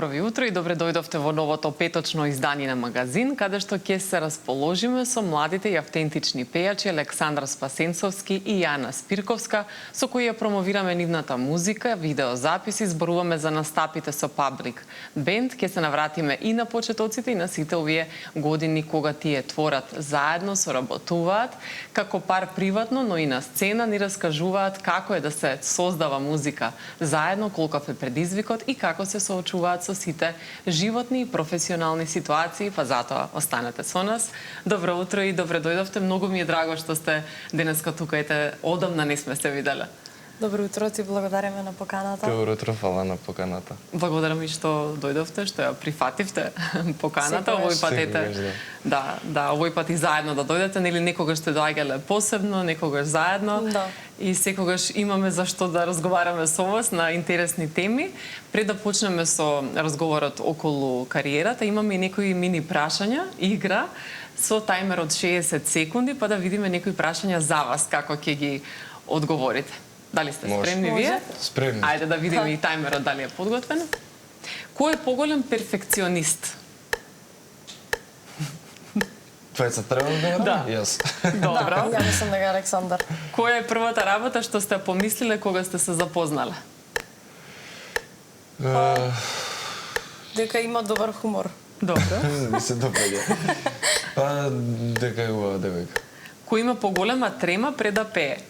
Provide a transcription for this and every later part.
Добро ви утро и добре дојдовте во новото петочно издание на Магазин, каде што ќе се расположиме со младите и автентични пејачи Александар Спасенцовски и Јана Спирковска, со кои ја промовираме нивната музика, видеозаписи, зборуваме за настапите со Паблик Бенд, ќе се навратиме и на почетоците и на сите овие години кога тие творат заедно, соработуваат, како пар приватно, но и на сцена ни раскажуваат како е да се создава музика заедно, колков е предизвикот и како се соочуваат со сите животни и професионални ситуации, па затоа останете со нас. Добро утро и добре дојдовте. Многу ми е драго што сте денеска тука, ете, одамна не сме се виделе. Добро утро, ти благодариме на поканата. Добро утро, фала на поканата. Благодарам и што дојдовте, што ја прифативте поканата. Овој пат овој пат и заедно да дојдете, нели некогаш сте доаѓале посебно, некогаш заедно. Да. И секогаш имаме за што да разговараме со вас на интересни теми. Пред да почнеме со разговорот околу кариерата, имаме и некои мини прашања, игра со тајмер од 60 секунди, па да видиме некои прашања за вас како ќе ги одговорите. Дали сте спремни вие? Спремни. Ајде да видиме и тајмерот дали е подготвен. Кој е поголем перфекционист? Двајца треба да говорам? Да. Јас. Добро. Да, ја мислам дека Александар. Која е првата работа што сте помислиле кога сте се запознале? Дека има добар хумор. Добро. Ми се допаѓа. Па, дека е убава девојка. Кој има поголема трема пред да пее?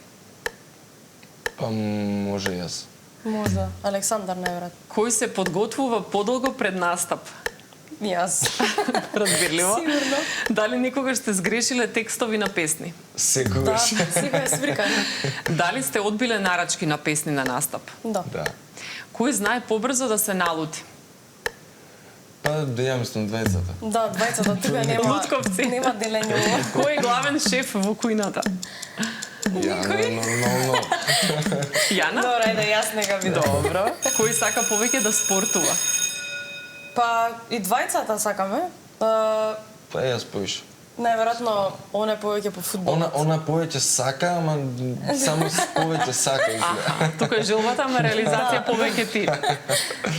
Па, може јас. Можда. Александар најверојатно. Кој се подготвува подолго пред настап? Јас. Разбирливо. Сигурно. Дали некогаш сте сгрешиле текстови на песни? Да, Секогаш. сега е сврикано. Дали сте одбиле нарачки на песни на настап? Да. Да. Кој знае побрзо да се налути? Па, да ја мислам двајцата. Да, двајцата тука нема. Лутковци. Нема делење. Кој е главен шеф во кујната? Ја, нормално. Јана? Добро, ајде јас нека видам. Добро. Кој сака повеќе да спортува? Па и двајцата сакаме. Па, јас повише. Најверојатно он е повеќе по фудбал. Она повеќе сака, ама само повеќе сака изгледа. Тука е жилбата, ама реализација повеќе ти.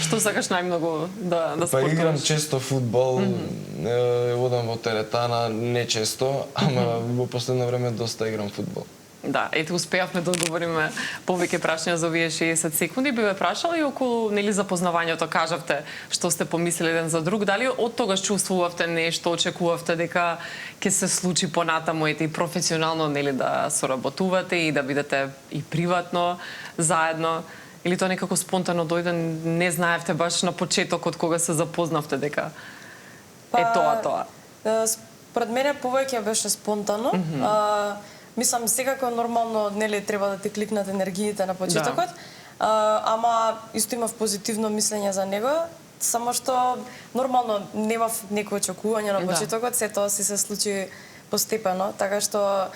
Што сакаш најмногу да Па спортуваш? играм често фудбал, одам во теретана, не често, ама во последно време доста играм фудбал. Да, ете успеавме да одговориме повеќе прашања за овие 60 секунди. Би ве прашала и околу нели запознавањето, кажавте што сте помислили еден за друг, дали од тогаш чувствувавте нешто, очекувавте дека ќе се случи понатаму ете и професионално нели да соработувате и да бидете и приватно заедно, или тоа некако спонтано дојде, не знаевте баш на почетокот кога се запознавте дека е тоа? Според мене повеќе беше спонтано. Мислам, секако нормално, нели, треба да ти кликнат енергиите на почетокот, ама исто имав позитивно мислење за него, само што нормално немав некои очекувања на почетокот, се тоа си се случи постепено, така што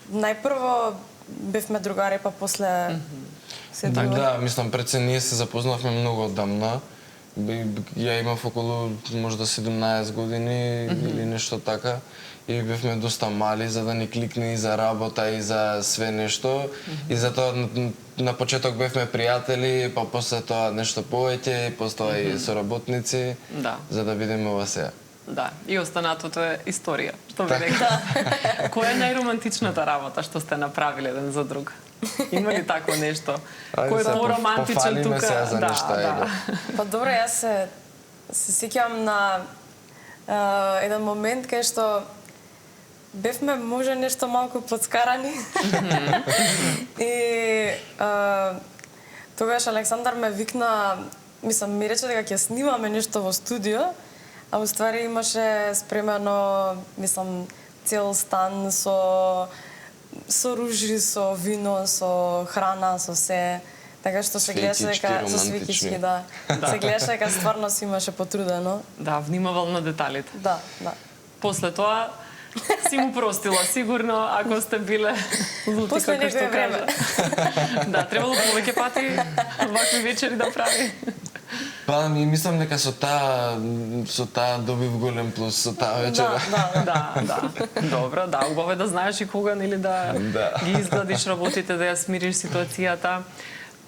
најпрво бевме другари, па после се друго. Да, мислам, пред се ние се запознавме многу одамна. Ја имав околу можда 17 години или нешто така. И бевме доста мали за да ни кликне и за работа и за све нешто. И затоа на почеток бевме пријатели, па после тоа нешто повеќе, и после тоа и соработници, за да бидеме ова сега. Да, и останатото е историја, што би рекла. Која е најромантичната работа што сте направиле еден за друг? Има ли такво нешто? Кој е поромантичен тука? Пофалиме се за нешта. Па добро, јас се сеќавам на еден момент кај што бевме може нешто малку подскарани. И тогаш Александар ме викна, мислам, ми рече дека ќе снимаме нешто во студио, а уствари имаше спремено, мислам, цел стан со ружи, со вино, со храна, со се. Така што се гледаше дека со светички, да. Се гледаше дека стварно си имаше потрудено. Да, внимавал на деталите. Да. После тоа си му простила, сигурно, ако сте биле лути, како што кажа. Да, требало повеќе пати вакви вечери да прави. Па, мислам дека со таа добив голем плюс со таа вечера. Да. Добро, да, убаво е да знаеш и кога нели да ги изгладиш работите, да ја смириш ситуацијата.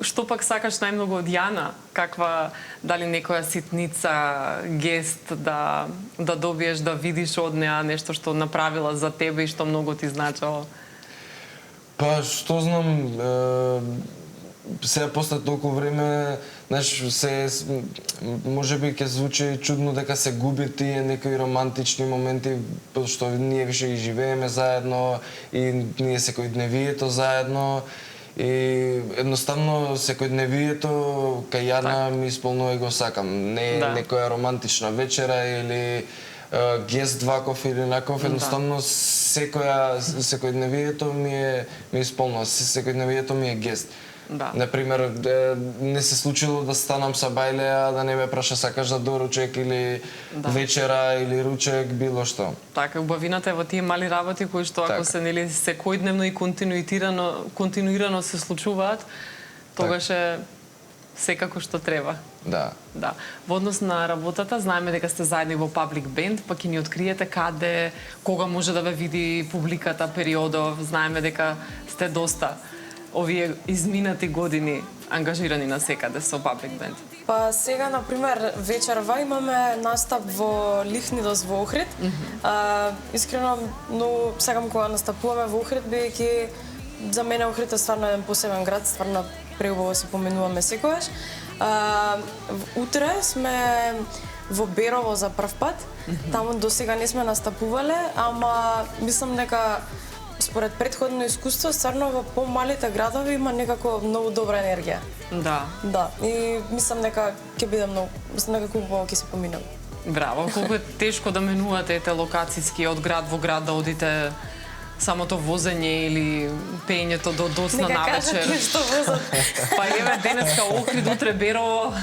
што пак сакаш најмногу од Јана? Каква, дали некоја ситница, гест да добиеш, да видиш од неа нешто што направила за тебе и што многу ти значало? Па, што знам, сега после толку време, знаеш, може би ќе звучи чудно дека се губи тие некои романтични моменти, што ние више ги живееме заедно и ние секојдневието заедно. И едноставно секојдневието кај Јана ми исполнува и го сакам. Не некоја романтична вечера или гест ваков или наков, едноставно секојдневието ми исполнува, секојдневието ми е гест. Например, не се случило да станам са бајле, а да не ме праша сакаш за доручек или вечера или ручек, било што. Така, убавината е во тие мали работи кои што ако се нели секојдневно и континуирано се случуваат, тогаш е секако што треба. Да. Во однос на работата, знаеме дека сте заедно во Public Band, па ќе ни откриете каде, кога може да ве види публиката, периодов, знаеме дека сте доста овие изминати години ангажирани на секаде со Public Band. Па сега, например, вечерва имаме настап во Лихнидос во Охрид. Искрено, но сакам кога настапуваме во Охрид, бидејќи за мене Охрид е стварно еден посебен град, стварно преубаво се поминуваме секогаш. Утре сме во Берово за прв пат. Таму до сега не сме настапувале, ама мислам дека според претходно искуство, стварно во помалите градови има некако многу добра енергија. Да, и мислам дека ќе биде многу, мислам дека убаво ќе се поминаме. Браво, колку е тешко да менувате локацијски од град во град, да одите самото возење или пеењето до доцна навечер. Нека кажат што возат. Па еве денеска Охрид, утре Берово.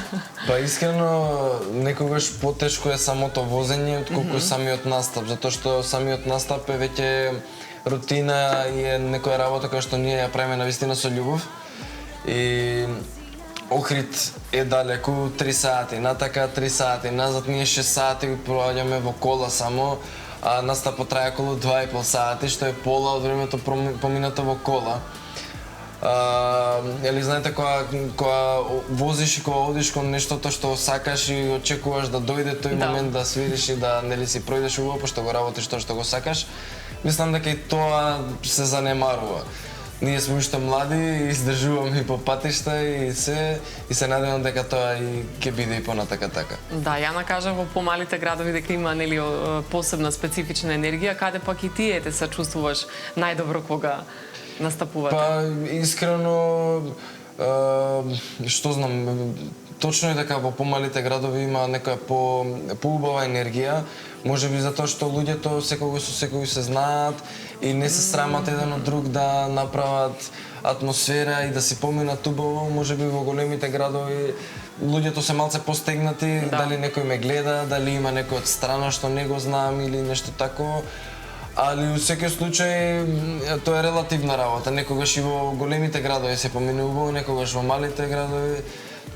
Па искрено некогаш потешко е самото возење отколку самиот настап, затоа што самиот настап е веќе рутина и е некоја работа која што ние ја правиме навистина со љубов. И Охрид е далеку 3 сати, натака 3 сати, назад ние 6 сати проаѓаме во кола само, а настапот трае околу 2,5 сати, што е пола од времето поминато во кола. Или знаете, кога возиш и кога одиш кон нештото што сакаш и очекуваш да дојде тој момент да свириш и да нели си пројдеш убаво, пошто го работиш тоа што го сакаш, мислам дека и тоа се занемарува. Ние сме уште млади и издржуваме и по патишта и се надевам дека тоа и ќе биде и понатака така. Да, Јана кажа во помалите градови дека има нели посебна специфична енергија, каде пак и ти се чувствуваш најдобро кога настапувате? Па искрено што знам, точно е дека во помалите градови има некоја поубава енергија, можеби затоа што луѓето секој со секој се знаат и не се срамат еден од друг да направат атмосфера и да си поминат убаво. Можеби во големите градови луѓето се малце постегнати, дали некој ме гледа, дали има некој од страна што не го знам или нешто тако. Али во секој случај тоа е релативна работа. Некогаш и во големите градови се поминува убаво, некогаш во малите градови.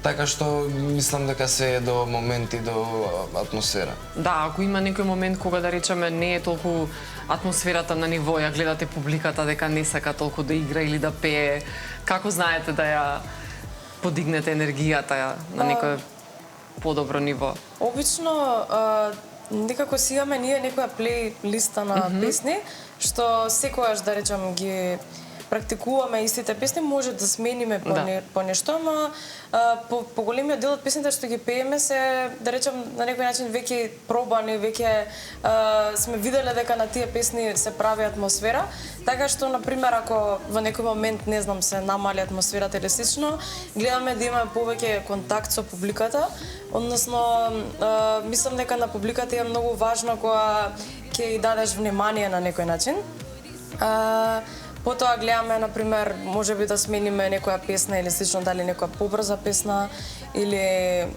Така што мислам дека се е до моменти, до атмосфера. Да, ако има некој момент кога да речеме не е толку атмосферата на ниво, ја гледате публиката дека не сака толку да игра или да пее, како знаете да ја подигнете енергијата на некој подобро ниво? Обично некако си имаме ние некоја плейлиста на песни, што секогаш да речам ги практикуваме истите песни, може да смениме по нешто, ама по големиот дел од песните што ги пееме се, да речам, на некој начин веќе пробани, веќе сме виделе дека на тие песни се прави атмосфера, така што, например, ако во некој момент, не знам, се намали атмосферата или слично, гледаме да имаме повеќе контакт со публиката, односно, мислам дека на публиката е многу важно кога ќе ја дадеш внимание на некој начин. Потоа гледаме, например, можеби да смениме некоја песна или слично, дали некоја побрза песна или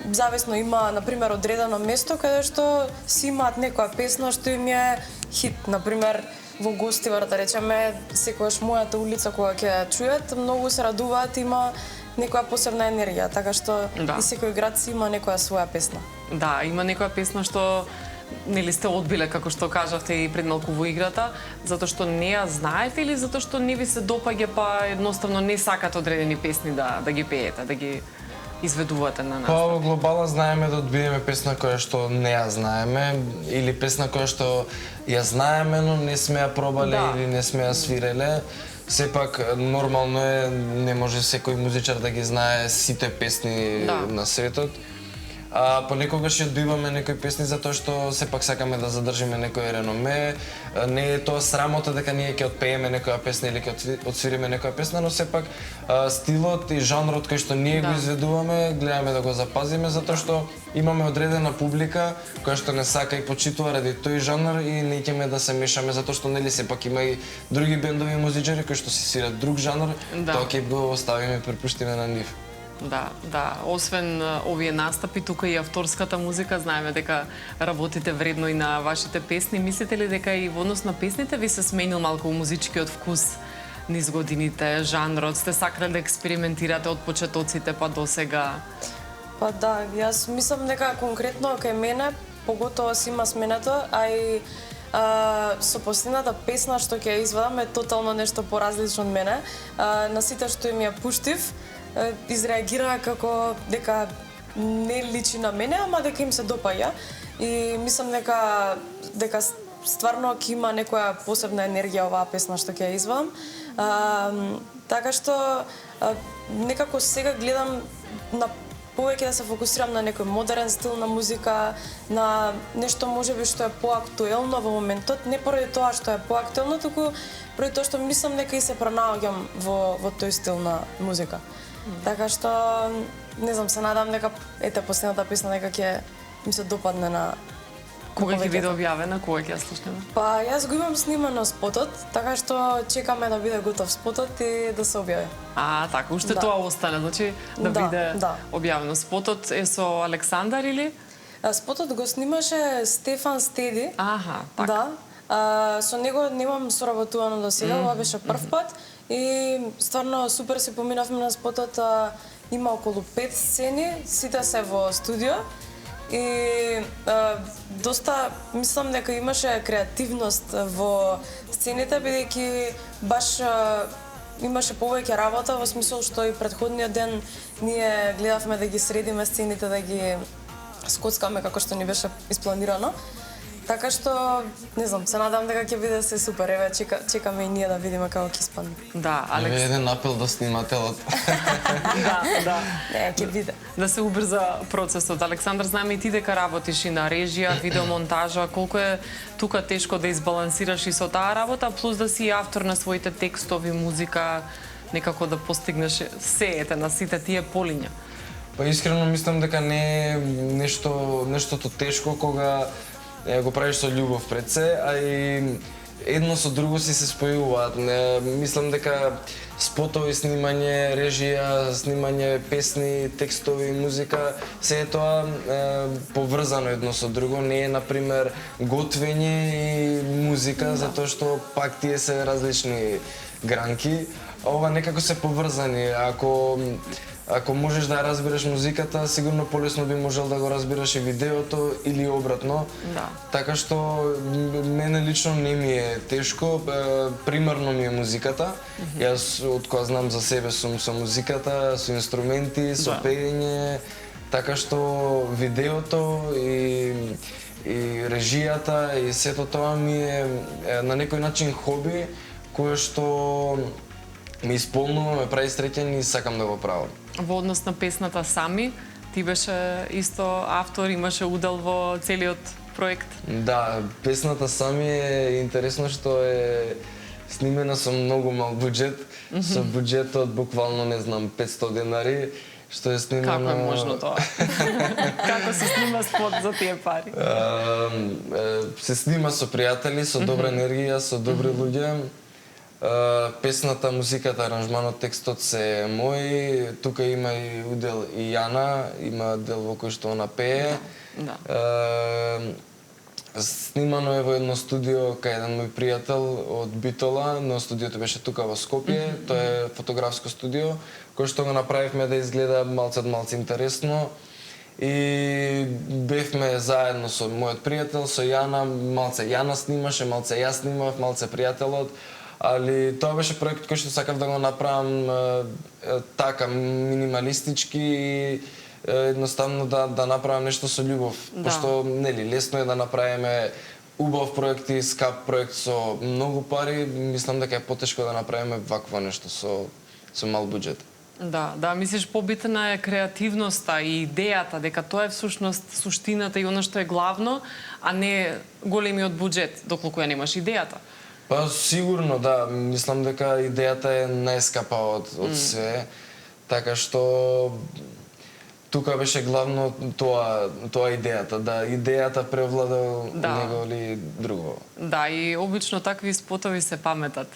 зависно има, например, одредено место каде што си имаат некоја песна што им е хит. Например, во Гостивар, да речеме, секогаш мојата улица кога ќе ја чујат, многу се радуваат, има некоја посебна енергија, така што и секој град си има некоја своја песна. Да, има некоја песна што нели сте одбиле, како што кажавте и пред малку во играта, затоа што не ја знаете или затоа што не ви се допаѓа, па едноставно не сакате одредени песни да ги пеете, да ги изведувате на нас? Па во глобала знаеме да одбиеме песна која што не ја знаеме или песна која што ја знаеме, но не сме ја пробале или не сме ја свиреле. Сепак нормално е, не може секој музичар да ги знае сите песни на светот. А понекогаш ја одбиваме некои песни затоа што сепак сакаме да задржиме некој реноме. Не е тоа срамота дека ние ќе отпееме некоја песна или ќе отсвириме некоја песна, но сепак стилот и жанрот кој што ние го изведуваме, гледаме да го запазиме затоа што имаме одредена публика која што не сака и почитува ради тој жанр и неќеме да се мешаме затоа што нели сепак има и други бендови и музичари кои што си свират друг жанр, тоа ќе го оставиме и препуштиме на нив. Да, освен овие настапи, тука и авторската музика, знаеме дека работите вредно и на вашите песни. Мислите ли дека и во однос на песните ви се сменил малку музичкиот вкус низ годините, жанрот? Сте сакале да експериментирате од почетоците па до сега? Па да, јас мислам дека конкретно кај мене поготово си има сменето, а и со последната песна што ќе извадам е тотално нешто поразлично од мене. На сите што им ја пуштив, изреагираа како дека не личи на мене, ама дека им се допаѓа. И мислам дека стварно ќе има некоја посебна енергија оваа песна што ќе ја извадам. Така што некако сега гледам на повеќе да се фокусирам на некој модерен стил на музика, на нешто можеби што е поактуелно во моментот, не поради тоа што е поактуелно, туку поради тоа што мислам дека и се пронаоѓам во тој стил на музика. Така што не знам, се надам дека ете последната песна дека ќе им се допадне на кога ќе биде објавена, кога ќе ја слушнеме? Па јас го имам снимано спотот, така што чекаме да биде готов спотот и да се објави. Така, уште тоа остане, значи да биде објавено. Спотот е со Александар или? Спотот го снимаше Стефан Стеди. Така. Да. Со него немам соработувано до сега, ова беше прв пат. И стварно супер си поминавме на спотот, има околу 5 сцени, сите се во студио. И доста, мислам дека имаше креативност во сцените, бидејќи баш имаше повеќе работа, во смисол што и претходниот ден ние гледавме да ги средиме сцените, да ги скоцкаме како што ни беше испланирано. Така што, не знам, се надам дека ќе биде се супер. Еве, чекаме и ние да видиме како ќе испадне. Да, Алекс. Еве еден апел до снимателот. Да. Не, ќе биде. Да се убрза процесот. Александар, знаеме и ти дека работиш и на режија, видеомонтажа. Колку е тука тешко да избалансираш и со таа работа, плюс да си автор на своите текстови, музика, некако да постигнеш сеете на сите тие полиња. Па искрено мислам дека не е нештото тешко кога го правиш со љубов пред се, а и едно со друго си се спојуваат. Мислам дека спотови, снимање, режија, снимање песни, текстови, музика, се е тоа поврзано едно со друго. Не е, например, готвење и музика, затоа што пак тие се различни гранки. Ова некако се поврзани. Ако можеш да ја разбереш музиката, сигурно полесно би можел да го разбираш и видеото или обратно. Да. Така што мене лично не ми е тешко, примарно ми е музиката. Јас од кога знам за себе сум со музиката, со инструменти, со пеење, така што видеото и режијата и сето тоа ми е на некој начин хоби кое што ме исполнува, ме прави среќен и сакам да го правам. Во однос на песната Сами, ти беше исто автор, имаше удел во целиот проект? Да, песната Сами е интересно што е снимена со многу мал буџет, со буџетот буквално не знам 500 денари, што е снимано. Како е можно тоа? Како се снима спот за тие пари? Се снима со пријатели, со добра енергија, со добри луѓе. Песната, музиката, аранжманот, текстот се мој. Тука има и удел и Јана, има дел во кој што она пее. Снимано е во едно студио кај еден мој пријател од Битола, но студиото беше тука во Скопје. Тоа е фотографско студио, кој што го направивме да изгледа малце интересно. и бевме заедно со мојот пријател, со Јана, малце Јана снимаше, малце јас снимав, малце пријателот, али тоа беше проект кој што сакав да го направам така минималистички и едноставно да направам нешто со љубов, пошто нели лесно е да направиме убав проект и скап проект со многу пари, мислам дека е потешко да направиме вакво нешто со мал буџет. Да, мислиш побитна е креативноста и идејата, дека тоа е всушност суштината и она што е главно, а не големиот буџет, доколку ја немаш идејата. Па сигурно да, мислам дека идејата е најскапа од све, така што тука беше главно тоа идејата, да идејата превлада него или друго. Да, и обично такви спотови се паметат.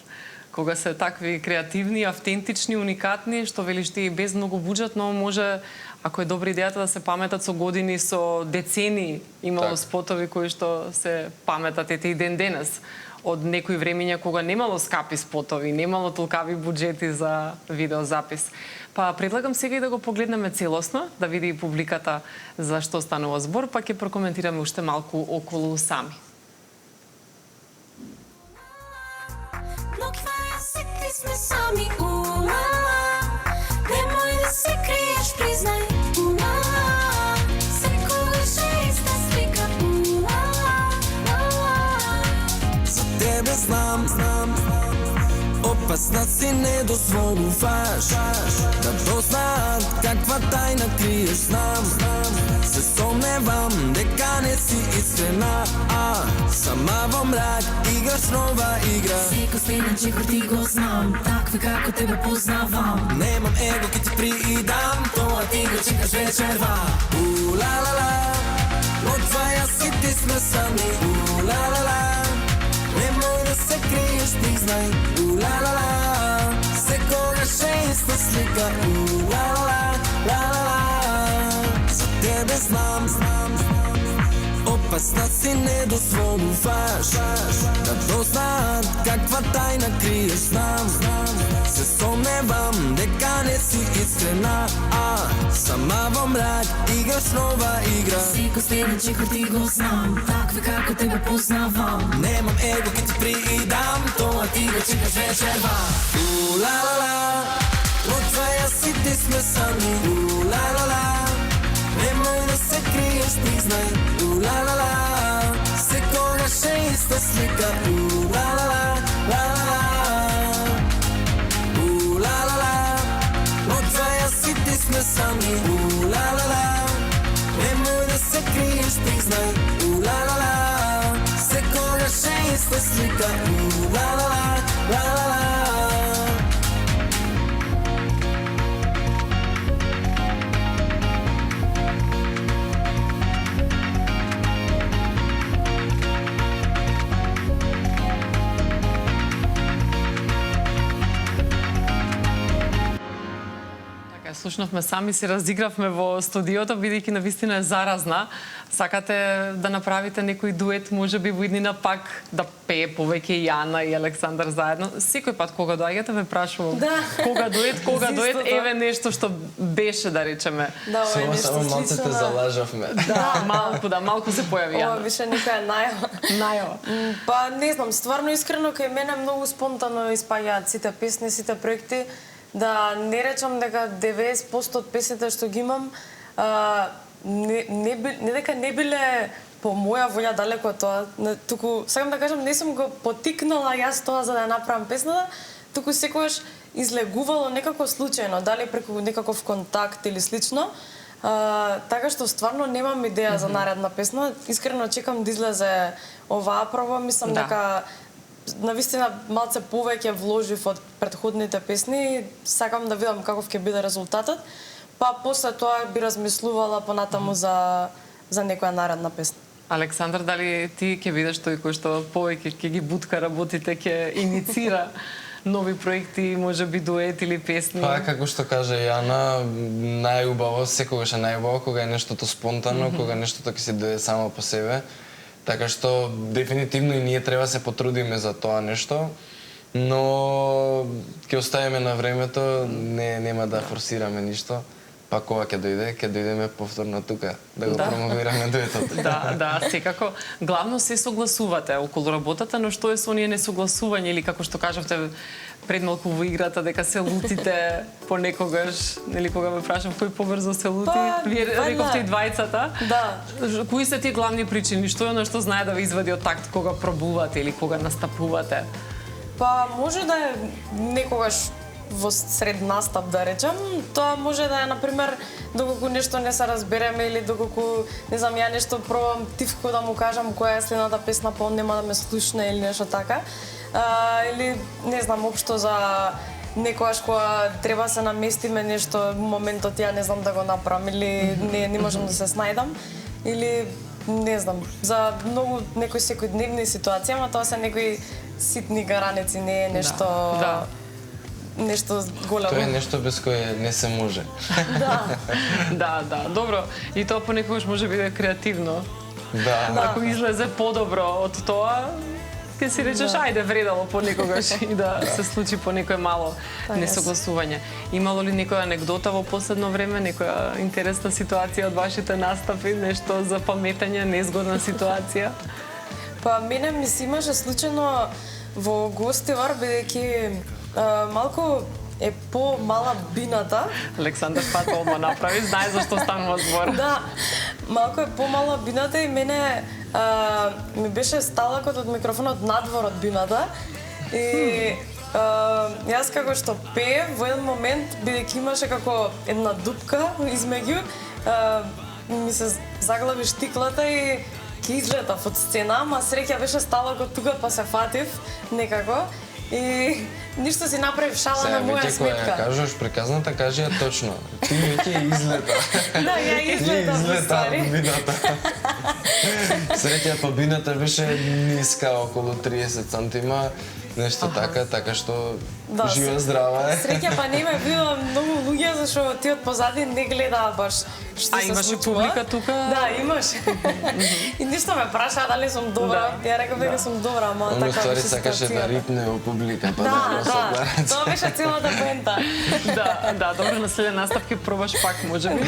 Кога се такви креативни, автентични, уникатни, што велиш ти без многу буџет, но може, ако е добра идејата, да се паметат со години, со децени. Имало спотови кои што се паметат ете и ден денес. Од некои времења кога немало скапи спотови, немало толкави буџети за видеозапис. Па предлагам сега и да го погледнеме целосно, да види и публиката за што станува збор, па ќе прокоментираме уште малку околу сами. Сме сами, ула-ла, немој да се криеш, признај, ула-ла, секогаш е иста слика, ула-ла. За тебе знам, опасна си, не дозволуваш да дознаат каква тајна криеш, знам. Се сомневам дека не си искрена, сама во мрак играш нова игра. Секој следен чихор ти го знам, такви како тебе познавам. Немам его, ке ти приидам, тоа ти го чекаш вечерва. У-ла-ла-ла, од твоја си ти сме сами. У-ла-ла-ла, немој да се криеш, признај. У-ла-ла-ла, секогаш е иста слика. У-ла-ла-ла, ла-ла-ла, за тебе знам, опасна си, не дозволуваш да дознаат каква тајна криеш, знам. Се сомневам дека не си искрена, сама во мрак играш нова игра. Секој следен чихор ти го знам, такви како тебе познавам. Немам его, ке ти приидам, тоа ти го чекаш вечерва. У-ла-ла-ла, од твоја си ти сме сами. У-ла-ла-ла, немој да се криеш, признај. У-ла-ла-ла, секогаш е иста слика. У-ла-ла-ла, ла-ла-ла. У-ла-ла-ла, од твоја си ти сме сами. У-ла-ла-ла, немој да се криеш, признај. У-ла-ла-ла, секогаш е иста слика. У-ла-ла-ла, ла-ла-ла. Слушнавме сами, се разигравме во студиото, бидејќи навистина е заразна. Сакате да направите некој дует, може би во иднина пак да пее повеќе Јана и Александар заедно. Секој пат кога доаѓате ве прашувам. Да. Кога дует, еве нешто што беше, да речеме. Да, ова е нешто Само малце слично те на... залажавме. Малку се појави Ова Јана. беше некоја најава. Па не знам, стварно искрено кај мене многу спонтано испаѓаат сите песни, сите проекти. Да не речам дека 90% од песните што ги имам не дека не биле по моја волја, далеко од тоа, туку сакам да кажам, не сум го потикнала јас тоа за да направам песната, туку секогаш излегувало некако случајно, дали преку некаков контакт или слично. Така што стварно немам идеја за наредна песна. Искрено чекам да излезе оваа проба, мислам дека навистина малце повеќе вложив од претходните песни и сакам да видам каков ќе биде резултатот. Па после тоа би размислувала понатаму за некоја наредна песна. Александар, дали ти ќе бидеш тој кој што повеќе ќе ги бутка работите, ќе иницира нови проекти, може би дует или песни? Па, како што каже Јана, најубаво, секогаш е најубаво кога е нештото спонтано, кога нештото ќе се дое само по себе. Така што дефинитивно и ние треба се потрудиме за тоа нешто, но ќе оставиме на времето, нема да форсираме ништо. па кога ќе дојдеме повторно тука да го промовираме дуетот. Да, секако. Главно се согласувате околу работата, но што е со оние несогласување или како што кажавте пред малку во играта дека се лутите понекогаш, нели кога ме прашам кој побрзо се лути, вие рековте и двајцата. Да. Кои се тие главни причини? Што е оно што знае да ве извади од такт кога пробувате или кога настапувате? Па може да е некогаш во сред настап, да речем, тоа може да е, например, доколку нешто не се разбереме или доколку, не знам, ја нешто пробам тивко да му кажам која е следната песна, па он нема да ме слушне или нешто така. Или, не знам, општо за некојаш кога треба се наместиме нешто, моментот ја не знам да го направам или не можам да се снајдам. Или, не знам, за многу некои секојдневни ситуации, ама тоа се некои ситни гаранеци, не е нешто... нешто големо. Тоа е нешто без кое не се може. Да. Добро. И тоа понекогаш може биде креативно. Да. Ако излезе подобро од тоа, ќе си речеш, ајде, вредало понекогаш и да се случи по некое мало несогласување. Имало ли некоја анегдота во последно време, некоја интересна ситуација од вашите настапи, нешто за паметање, незгодна ситуација? Па мене ми се имаше случајно во гостивар, бидејќи малку е по-мала бината. Александар Пат одма направи, знае зашто станува збор. Да, малку е по-мала бината и мене ми беше сталакот од микрофонот надвор од бината. И јас како што пее, во еден момент, бидејќи имаше како една дупка измеѓу, ми се заглави штиклата и ќе излетав од сцена, ама среќа беше сталакот тука па се фатив некако. И ништо си направив шала на моја сметка. Сега, кажеш приказната, кажи ја точно. Ти веќе излета. Да, ја излетав. Излета од бината. Среќа, па бината беше ниска, околу 30 сантима, нешто така што жива здрава е. Среќа, па не ме видела многу луѓе, зашто тие од позади не гледаа баш што се имаше случува. публика тука? Да, имаше. И ништо ме прашаа дали сум добра. Ја реков дека сум добра, ама Он така уствари беше сакаше да рипне во публика, па да го согледа. Тоа беше целата поента. Да, добро, на следен настап ќе пробаш пак, можеби,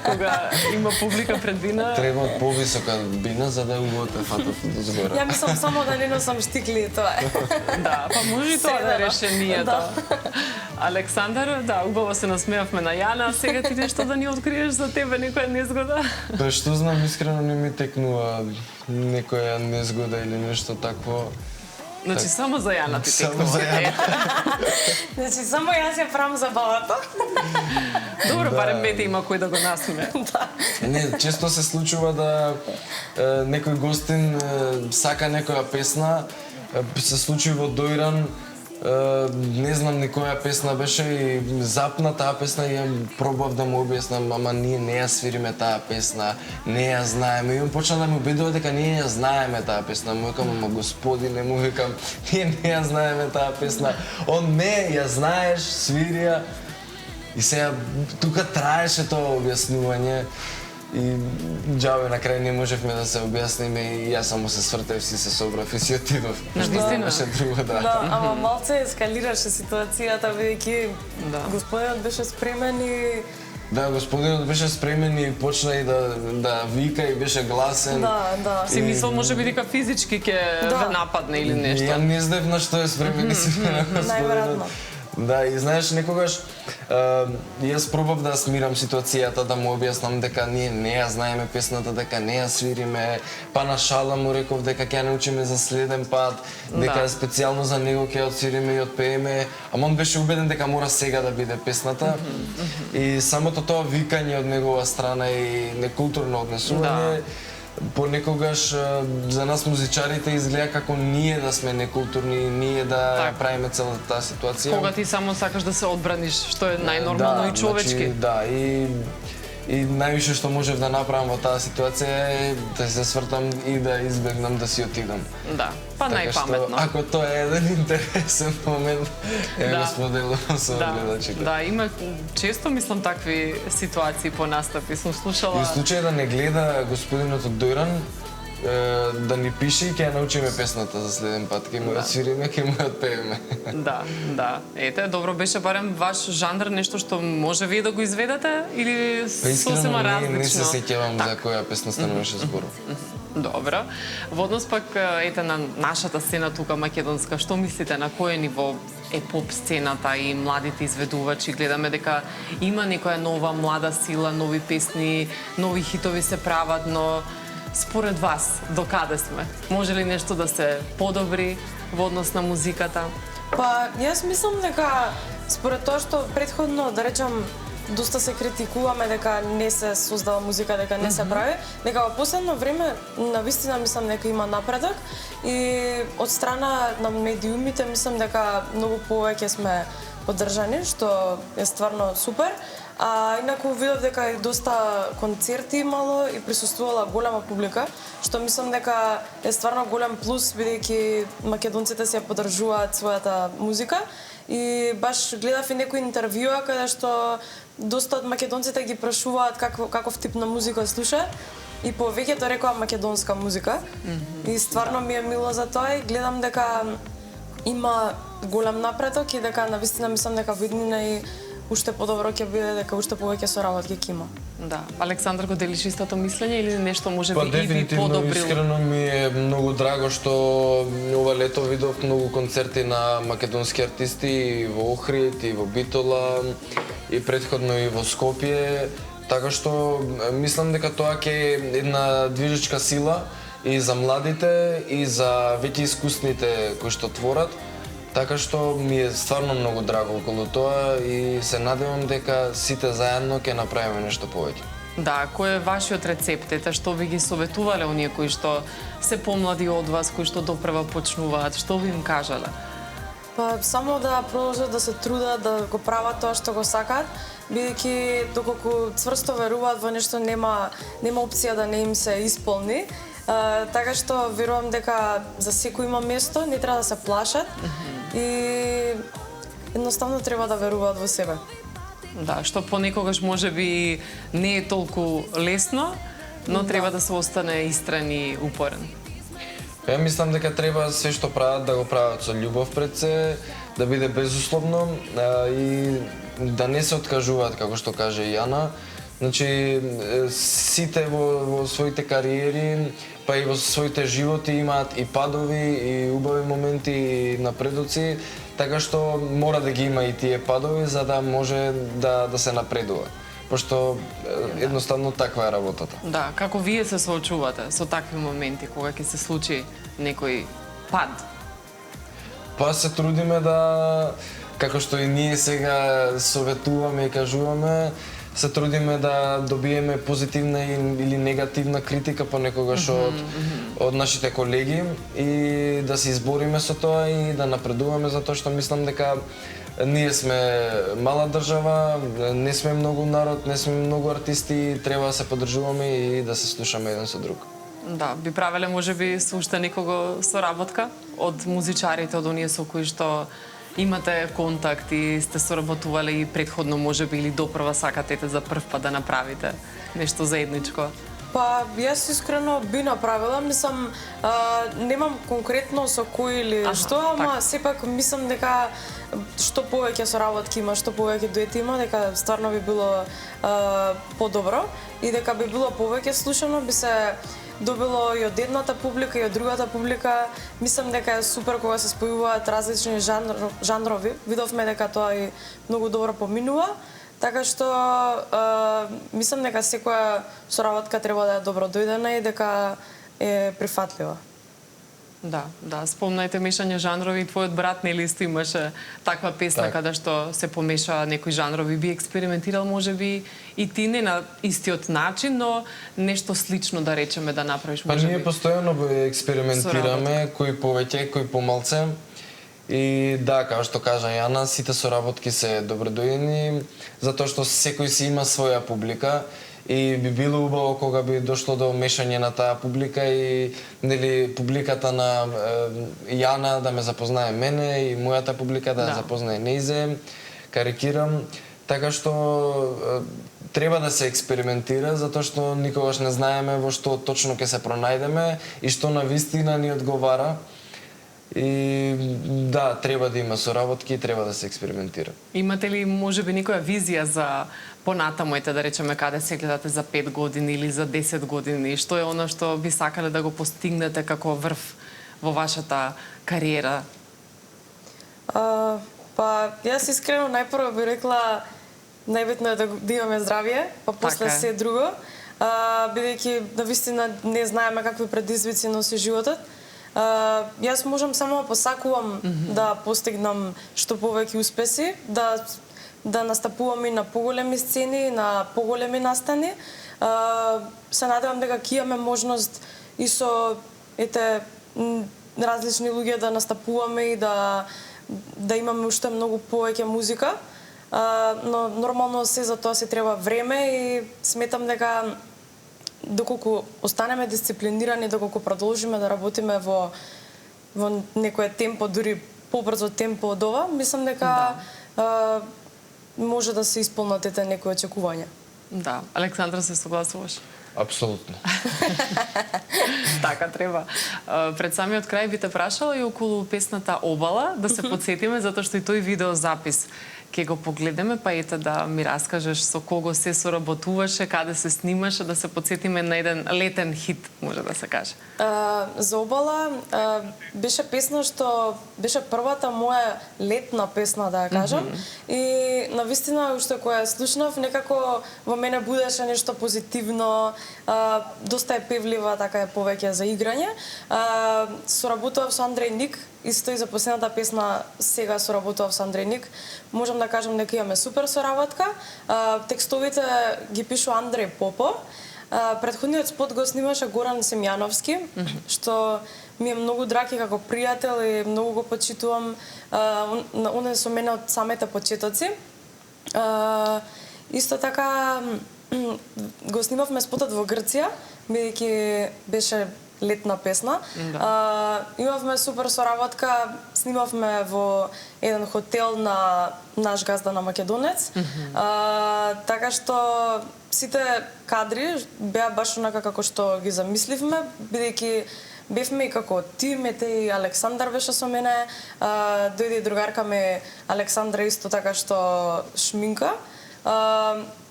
кога има публика пред бина. Треба од повисока бина за да го те фатат до згора. Ја мислам само да не носам штикли, тоа е. Да, па може и тоа да е решението. Да. Александар, да, убаво се насмеавме на Јана, а сега ти нешто да ни откриеш за тебе некоја незгода? Па што знам, искрено не ми текнува некоја незгода или нешто такво. Значи само за Јана ти Само текнува. за Јана. Значи само јас ја правам забавата. Добро, барем бете има кој да го насме. Не, често се случува да некој гостин сака некоја песна, се случи во Дојран, не знам ни која песна беше и запна таа песна и ја пробав да му објаснам, ама ние не ја свириме таа песна, не ја знаеме. И он почна да ме убедува дека ние ја знаеме таа песна. Му викам, ама господине, му викам, ние не ја знаеме таа песна. Он не, ја знаеш, свири ја. И сега тука траеше тоа објаснување. И џабе на крај не можевме да се објасниме и јас само се свртев, си се собрав и си отидов. Навистина? Беше друго, Да, ама малце ескалираше ситуацијата, бидејќи господинот беше спремен и... Да, господинот беше спремен и почна и да вика и беше гласен. Да. Си мислел може би дека физички ќе ве нападне или нешто. Ја не знаев на што е спремен и си господинот. Најверојатно. Да, и знаеш, некогаш јас пробав да смирам ситуацијата, да му објаснам дека ние не ја знаеме песната, дека не ја свириме, па на шала му реков дека ќе ја научиме за следен пат, дека специјално за него ќе ја отсвириме и отпееме, ама он беше убеден дека мора сега да биде песната. И самото тоа викање од негова страна и некултурно однесување, понекогаш за нас музичарите изгледа како ние да сме некултурни, ние да правиме целата таа ситуација. Кога ти само сакаш да се одбраниш, што е најнормално и човечки. Значи, да, и највише што можев да направам во таа ситуација е да се свртам и да избегнам да си отидам. Да, па најпаметно. Така што, ако тоа е еден интересен момент, го споделувам со гледачите. Да, има често мислам такви ситуации по настапи, сум слушала. И случај да не гледа господинот од Дојран, да ни пише и ќе ја научиме песната за следен пат. Ќе му ја свириме, ќе му ја отпееме. Да. Ете, добро беше барем ваш жанр, нешто што може вие да го изведете или сосема различно? Не се сеќавам за која песна стануваше збор. Добро. Во однос пак ете на нашата сцена тука македонска, што мислите на кое ниво е поп сцената и младите изведувачи? Гледаме дека има некоја нова млада сила, нови песни, нови хитови се прават, но според вас докаде сме? Може ли нешто да се подобри во однос на музиката? Па, јас мислам дека според тоа што претходно, да речам, доста се критикуваме дека не се создава музика, дека не се прави, дека во последно време навистина мислам дека има напредок и од страна на медиумите мислам дека многу повеќе сме поддржани, што е стварно супер. А инаку видов дека и доста концерти имало и присуствувала голема публика, што мислам дека е стварно голем плюс, бидејќи македонците се поддржуваат својата музика. И баш гледав и некои интервјуа каде што доста од македонците ги прашуваат каков тип на музика слушаат и повеќето рекоа македонска музика. И стварно ми е мило за тоа и гледам дека има голем напредок и дека навистина мислам дека во иднина и уште подобро ќе биде, дека уште повеќе соработки ќе има. Да. Александар, го делиш истото мислење или нешто може Па би и би дефинитивно, подобрил? искрено ми е многу драго што ова лето видов многу концерти на македонски артисти и во Охрид, и во Битола, и претходно и во Скопје, така што мислам дека тоа ќе е една движечка сила и за младите и за веќе искусните кои што творат. Така што ми е стварно многу драго околу тоа и се надевам дека сите заедно ќе направиме нешто повеќе. Да, кој е вашиот рецепт? Ете, што ви ги советувале оние кои што се помлади од вас, кои што допрва почнуваат, што ви им кажале? Па само да продолжат да се трудат, да го прават тоа што го сакаат, бидејќи доколку цврсто веруваат во нешто нема опција да не им се исполни. Така што верувам дека за секој има место, не треба да се плашат и едноставно треба да веруваат во себе. Да, што понекогаш може би не е толку лесно, но треба да се остане истрен и упорен. Ја мислам дека треба се што прават да го прават со љубов пред се, да биде безусловно и да не се откажуваат, како што каже Јана. Значи, сите во своите кариери, па и во своите животи имаат и падови, и убави моменти, и напредоци, така што мора да ги има и тие падови за да може да се напредува. Пошто едноставно таква е работата. Да, како вие се соочувате со такви моменти кога ќе се случи некој пад? Па се трудиме да, како што и ние сега советуваме и кажуваме, се трудиме да добиеме позитивна или негативна критика понекогаш од нашите колеги и да се избориме со тоа и да напредуваме, затоа што мислам дека ние сме мала држава, не сме многу народ, не сме многу артисти, треба да се поддржуваме и да се слушаме еден со друг. Да, би правеле можеби со уште некого соработка од музичарите, од оние со кои што имате контакт и сте соработувале и претходно можеби или допрва сакате за прв пат да направите нешто заедничко? Па, јас искрено би направила, мислам, немам конкретно со кој или што, ама сепак мислам дека што повеќе соработки има, што повеќе дуети има, дека стварно би било подобро и дека би било повеќе слушано, би се добило и од едната публика и од другата публика. Мислам дека е супер кога се спојуваат различни жанрови. Видовме дека тоа и многу добро поминува. Така што мислам дека секоја соработка треба да е добро дојдена и дека е прифатлива. Да, спомнајте мешање жанрови, твојот брат нели исто имаше таква песна каде што се помеша некои жанрови. Би експериментирал можеби и ти не на истиот начин, но нешто слично да речеме да направиш можеби. Па ние постојано експериментираме, кој повеќе, кој помалце. И да, како што кажа Јана, сите соработки се добродојдени, затоа што секој си има своја публика и би било убаво кога би дошло до мешање на таа публика и нели публиката на Јана да ме запознае мене и мојата публика да запознае нејзе, карикирам. Така што треба да се експериментира, затоа што никогаш не знаеме во што точно ќе се пронајдеме и што навистина ни одговара. И да, треба да има соработки и треба да се експериментира. Имате ли можеби некоја визија за понатаму, да речеме, каде се гледате за 5 години или за 10 години? Што е оно што би сакале да го постигнете како врв во вашата кариера? Па, јас искрено најпрво би рекла најбитно е да имаме здравје, па после се друго. Бидејќи навистина не знаеме какви предизвици носи животот. Јас можам само посакувам да постигнам што повеќе успеси, да настапувам и на поголеми сцени, на поголеми настани. Се надевам дека ќе имаме можност и со различни луѓе да настапуваме и да имаме уште многу повеќе музика. Но нормално се за тоа се треба време и сметам дека доколку останеме дисциплинирани, доколку продолжиме да работиме во некое темпо, дури побрзо темпо од ова, мислам дека може да се исполнат некои очекувања. Да, Александра, се согласуваш? Апсолутно. Така треба. Пред самиот крај би те прашала и околу песната Обала, да се подсетиме, затоа што и тој видеозапис ќе го погледнеме, па ете да ми раскажеш со кого се соработуваше, каде се снимаше, да се подсетиме на еден летен хит, може да се каже. За Обала беше песна што беше првата моја летна песна, да ја кажам. И навистина уште кога ја слушнав, некако во мене будеше нешто позитивно, доста е певлива, така е повеќе за играње. Соработував со Андреј Ник, исто и за последната песна сега соработував со Андреј Ник. Можам да кажам дека имаме супер соработка. Текстовите ги пишува Андреј Попо. Претходниот спот го снимаше Горан Семјановски, што ми е многу драг и како пријател и многу го почитувам. Он е со мене од самите почетоци. Исто така го снимавме спотот во Грција, бидејќи беше летна песна. Имавме супер соработка, снимавме во еден хотел на наш газда на Македонец. Така што сите кадри беа баш онака како што ги замисливме, бидејќи бевме и како тим, и Александар беше со мене, дојде и другарка ми Александра исто така што шминка.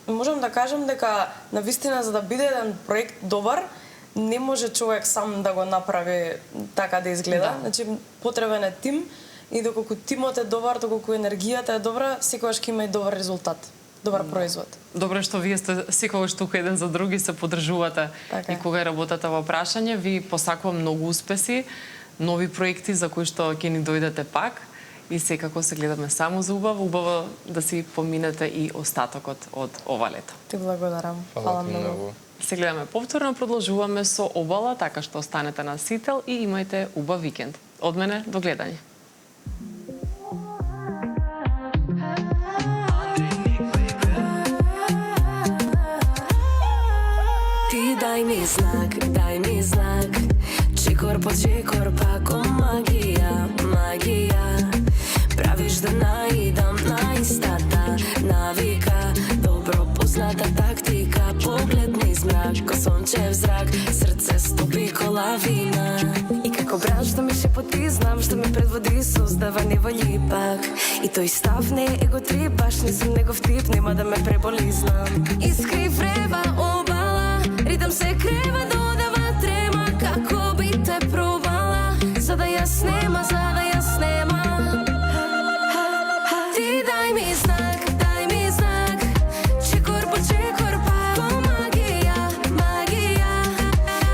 Можам да кажам дека навистина за да биде еден проект добар, не може човек сам да го направи така да изгледа. Значи потребен е тим и доколку тимот е добар, доколку енергијата е добра, секогаш ќе има и добар резултат, добар производ. Добро што вие сте секогаш тука еден за други, се поддржувате и кога работите во прашање. Ви посакувам многу успеси, нови проекти за кои што ќе ни дојдете пак и секако се гледаме само за убаво да си поминете и остатокот од ова лето. Ти благодарам. Фала многу. Се гледаме повторно, продолжуваме со Обала, така што останете на Сител и имајте убав викенд. Од мене, до гледање. Ти дај ми знак, чекор по чекор, пако магија, правиш да наидам на истата навика, добро позната тактика, поглед низ мрак, ко сончев зрак, срце стопи ко лавина. И како брат што ми шепоти, знам што ми предводи, создава неволји пак. И тој став не е его трип, баш не сум негов тип, нема да ме преболи, знам. Искри врева Обала, ритам се крева, додава трема, како би те пробала, за да јас нема, Ти дај ми знак, чекор по чекор, пако магија,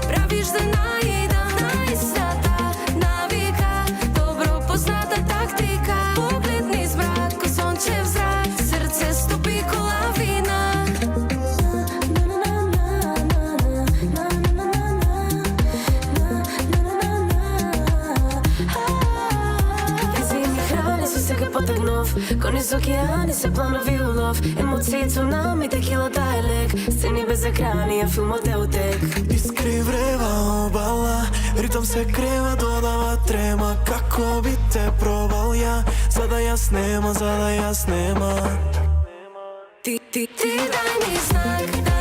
правиш да наидам на истата навика, добро позната тактика, поглед низ мрак, ко сончев зрак, срце стопи ко лавина. Потегнув, кониз океани се планови улов, емоции цунами, текила дај лек, сцени без екрани, а филмот е утек. Искри врева Обала, ритам се крева, додава трема, како би те пробал ја, за да јас нема. Ти дај ми знак,